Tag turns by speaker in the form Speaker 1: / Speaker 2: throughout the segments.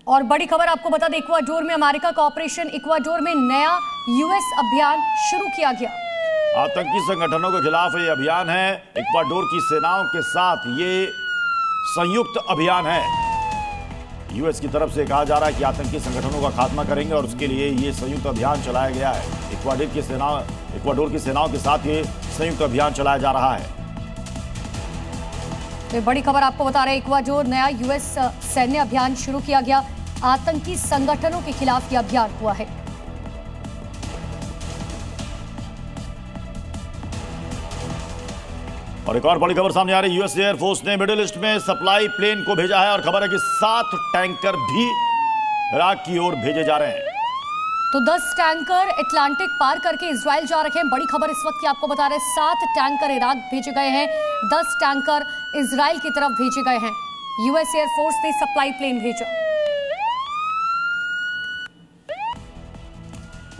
Speaker 1: और बड़ी खबर आपको बता दें, इक्वाडोर में अमेरिका का ऑपरेशन इक्वाडोर में नया यूएस अभियान शुरू किया गया।
Speaker 2: आतंकी संगठनों के खिलाफ ये अभियान है। इक्वाडोर की सेनाओं के साथ ये संयुक्त अभियान है। यूएस की तरफ से कहा जा रहा है कि आतंकी संगठनों का खात्मा करेंगे और उसके लिए ये संयुक्त अभियान चलाया गया है। इक्वाडोर की सेनाओं के साथ ये संयुक्त अभियान चलाया जा रहा है।
Speaker 1: तो बड़ी खबर आपको बता रहे हैं, इक्वाडोर नया यूएस सैन्य अभियान शुरू किया गया। आतंकी संगठनों के खिलाफ यह अभियान हुआ है।
Speaker 2: और एक और बड़ी खबर सामने आ रही है, यूएस एयरफोर्स ने मिडिल ईस्ट में सप्लाई प्लेन को भेजा है और खबर है कि 7 टैंकर भी इराक की ओर भेजे जा रहे हैं।
Speaker 1: तो 10 टैंकर अटलांटिक पार करके इजराइल जा रहे हैं। बड़ी खबर इस वक्त की आपको बता रहे हैं, 7 टैंकर इराक भेजे गए हैं, 10 टैंकर इजराइल की तरफ भेजे गए हैं। यूएस एयरफोर्स ने सप्लाई प्लेन भेजा।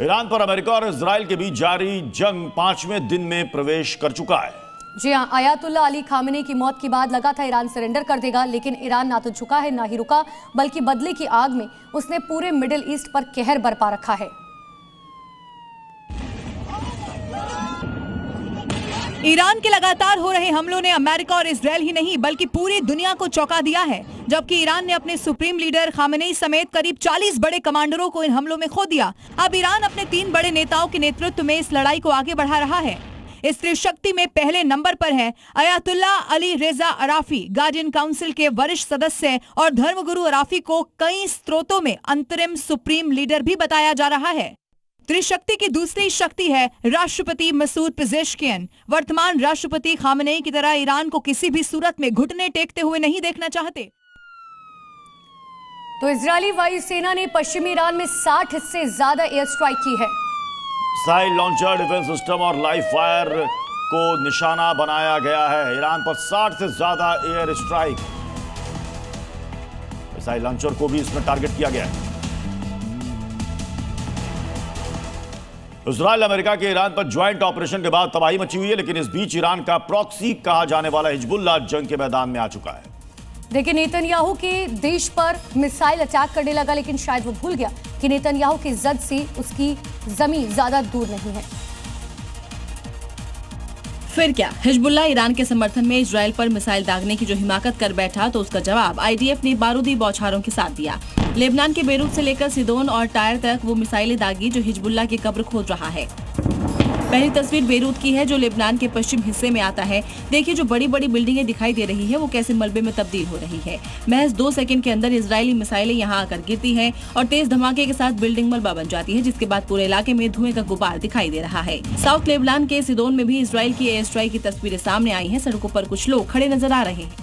Speaker 2: ईरान पर अमेरिका और इजराइल के बीच जारी जंग 5वें दिन में प्रवेश कर चुका है।
Speaker 1: जी हां, अयातुल्ला अली खामेनी की मौत के बाद लगा था ईरान सरेंडर कर देगा, लेकिन ईरान ना तो झुका है ना ही रुका, बल्कि बदले की आग में उसने पूरे मिडिल ईस्ट पर कहर बरपा रखा है।
Speaker 3: ईरान के लगातार हो रहे हमलों ने अमेरिका और इजराइल ही नहीं बल्कि पूरी दुनिया को चौंका दिया है। जबकि ईरान ने अपने सुप्रीम लीडर खामेनी समेत करीब 40 बड़े कमांडरों को इन हमलों में खो दिया। अब ईरान अपने 3 बड़े नेताओं के नेतृत्व में इस लड़ाई को आगे बढ़ा रहा है। इस त्रिशक्ति में पहले नंबर पर है अयातुल्ला अली रेजा अराफी, गार्डियन काउंसिल के वरिष्ठ सदस्य, और धर्मगुरु अराफी को कई स्रोतों में अंतरिम सुप्रीम लीडर भी बताया जा रहा है। त्रिशक्ति की दूसरी शक्ति है राष्ट्रपति मसूद पेजेश्कियन। वर्तमान राष्ट्रपति खामेनी की तरह ईरान को किसी भी सूरत में घुटने टेकते हुए नहीं देखना चाहते।
Speaker 1: तो इजरायली वायुसेना ने पश्चिमी ईरान में 60 से ज्यादा एयर स्ट्राइक की है।
Speaker 2: मिसाइल लॉन्चर, डिफेंस सिस्टम और लाइव फायर को निशाना बनाया गया है। ईरान पर 60 से ज्यादा एयर स्ट्राइक, मिसाइल लॉन्चर को भी इसमें टारगेट किया गया है। इजराइल अमेरिका के ईरान पर ज्वाइंट ऑपरेशन के बाद तबाही मची हुई है, लेकिन इस बीच ईरान का प्रॉक्सी कहा जाने वाला हिजबुल्लाह जंग के मैदान में आ चुका है।
Speaker 1: देखिए, नेतन्याहू के देश पर मिसाइल अटैक करने लगा, लेकिन शायद वो भूल गया कि नेतन्याहू की जद से उसकी जमीन ज्यादा दूर नहीं है।
Speaker 4: फिर क्या, हिजबुल्लाह ईरान के समर्थन में इजराइल पर मिसाइल दागने की जो हिमाकत कर बैठा, तो उसका जवाब आईडीएफ ने बारूदी बौछारों के साथ दिया। लेबनान के बेरूत से लेकर सिदोन और टायर तक वो मिसाइलें दागी जो हिजबुल्लाह की कब्र खोद रहा है। पहली तस्वीर बेरूत की है जो लेबनान के पश्चिम हिस्से में आता है। देखिए, जो बड़ी बड़ी बिल्डिंगें दिखाई दे रही है वो कैसे मलबे में तब्दील हो रही है। महज 2 सेकंड के अंदर इजरायली मिसाइलें यहां आकर गिरती हैं और तेज धमाके के साथ बिल्डिंग मलबा बन जाती है, जिसके बाद पूरे इलाके में धुएं का गुबार दिखाई दे रहा है। साउथ लेबनान के सिदोन में भी इजराइल की एयर स्ट्राइक की तस्वीरें सामने आई हैं। सड़कों पर कुछ लोग खड़े नजर आ रहे हैं।